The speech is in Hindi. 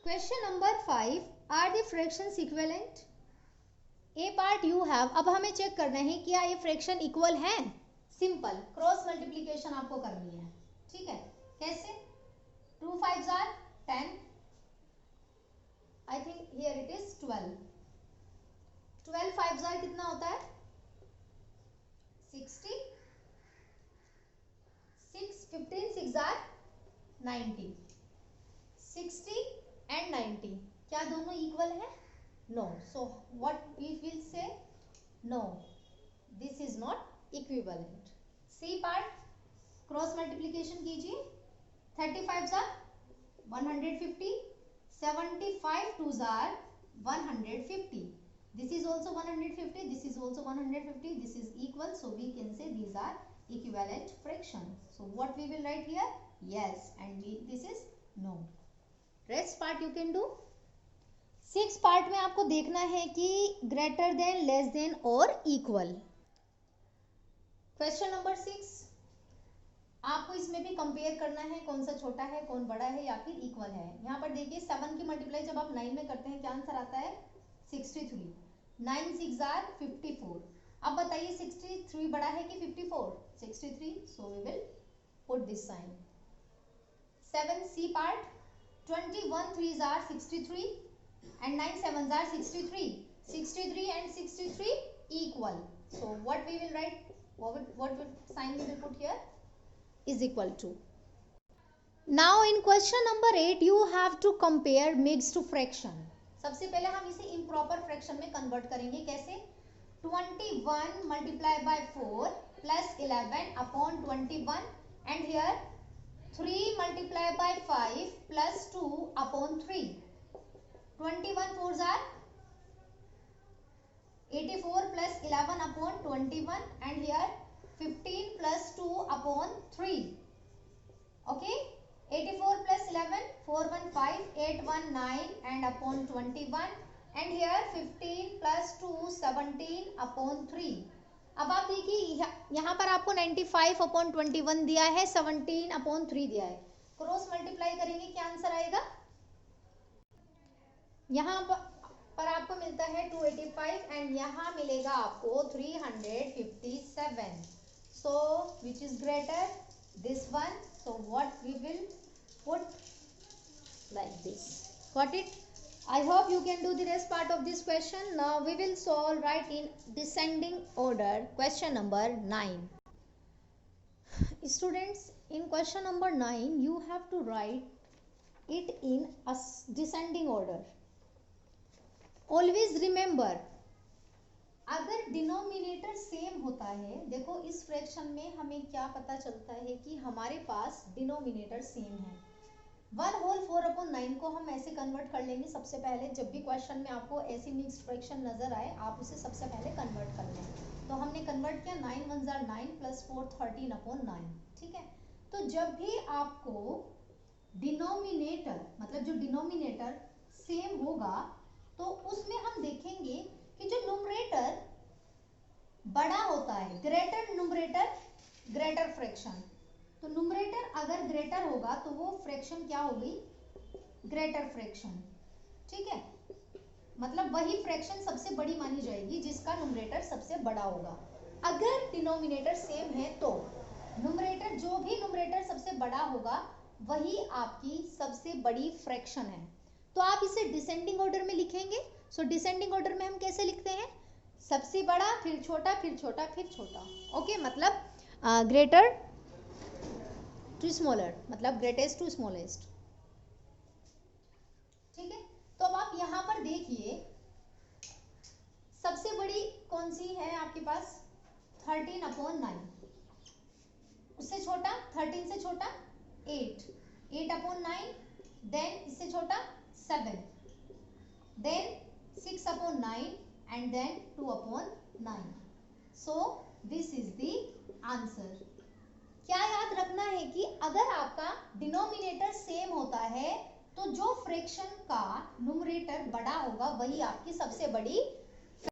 Question number 5, are the fractions equivalent? A part you have, अब हमें चेक करना है क्या ये फ्रैक्शन इक्वल है। सिंपल क्रॉस मल्टीप्लीकेशन आपको करनी है, ठीक है। कैसे? 2 5s are 10, I think here it is 12, 12 5s are कितना होता है 60, 6 15 6 are 90, 60 and 90 क्या दोनों इक्वल है? No. So what we will say? No, this is not equivalent. C part, cross multiplication कीजिए। 35 are 150, 75 2s are 150, this is also 150, this is also 150, this is equal, so we can say these are equivalent fraction. So what we will write here? Yes, and this is no. Rest part you can do. 6 part में आपको देखना है कि ग्रेटर देन, लेस देन और इक्वल। क्वेश्चन नंबर 6, आपको इसमें भी कंपेयर करना है कौन सा छोटा है, कौन बड़ा है या फिर इक्वल है। यहाँ पर देखिए 7 की मल्टीप्लाई जब आप 9 में करते हैं क्या आंसर आता है 63, 9 6 are 54। अब बताइए 63 बड़ा है कि 54? 63, so we will put this sign. 7C part, 21 3s are 63 and 9 7s are 63, 63 and 63 equal, so what we will write, what sign we will put here? Is equal to. Now in question number 8 you have to compare mixed fraction. सबसे पहले हम इसे improper fraction में convert करेंगे। कैसे? 21 multiplied by 4 plus 11 upon 21 and here 3 multiplied by 5 plus 2 upon 3, 21 4s are 84 plus 11 upon 21 and here 15 plus 2 upon 3, okay, 84 plus 11 415 819 and upon 21 and here 15 plus 2 17 upon 3। अब आप देखिए यहाँ पर आपको 95 अपॉन 21 दिया है, 17 अपॉन 3 दिया है, क्रॉस मल्टीप्लाई करेंगे क्या आंसर आएगा? यहाँ पर आपको मिलता है 285 एंड यहाँ मिलेगा आपको 357, so which is greater? This one, so what we will put like this. Got it? I hope you can do the rest part of this question. Now we will solve right in descending order question number 9. Students, in question number 9 you have to write it in a descending order. Always remember, अगर डिनोमिनेटर सेम होता है, देखो इस फ्रैक्शन में हमें क्या पता चलता है कि हमारे पास डिनोमिनेटर सेम है। 1/4/9 को हम ऐसे कन्वर्ट कर लेंगे। सबसे पहले जब भी क्वेश्चन में आपको ऐसी मिक्स्ड फ्रैक्शन नजर आए आप उसे सबसे पहले कन्वर्ट कर लें। तो हमने कन्वर्ट किया, 9 1s are 9 plus 4 13/9, ठीक है। तो जब भी आपको डिनोमिनेटर मतलब जो डिनोमिनेटर सेम होगा तो उसमें हम देखेंगे कि जो न्यूमरेटर बड़ा होता है, ग्रेटर न्यूमरेटर ग्रेटर फ्रैक्शन, तो न्यूमरेटर अगर ग्रेटर होगा तो वो फ्रैक्शन क्या होगी? ग्रेटर फ्रैक्शन, ठीक है। मतलब वही फ्रैक्शन सबसे बड़ी मानी जाएगी जिसका न्यूमरेटर सबसे बड़ा होगा। अगर डिनोमिनेटर सेम है तो न्यूमरेटर, जो भी न्यूमरेटर सबसे बड़ा होगा वही आपकी सबसे बड़ी फ्रैक्शन है। तो आप इसे डिसेंडिंग ऑर्डर में लिखेंगे। सो डिसेंडिंग ऑर्डर में हम कैसे लिखते हैं? सबसे बड़ा, फिर छोटा, फिर छोटा, फिर छोटा, ओके। मतलब ग्रेटर टू स्मॉलर, मतलब ग्रेटेस्ट टू स्मॉलेस्ट, ठीक है। तो अब आप यहाँ पर देखिए सबसे बड़ी कौन सी है आपके पास? 13/9, उससे छोटा 13 से छोटा 8, 8/9, देन इससे छोटा 7, then 6/9 and then 2/9, so this is the answer। क्या याद रखना है कि अगर आपका डिनोमिनेटर सेम होता है तो जो फ्रैक्शन का न्यूमरेटर बड़ा होगा वही आपकी सबसे बड़ी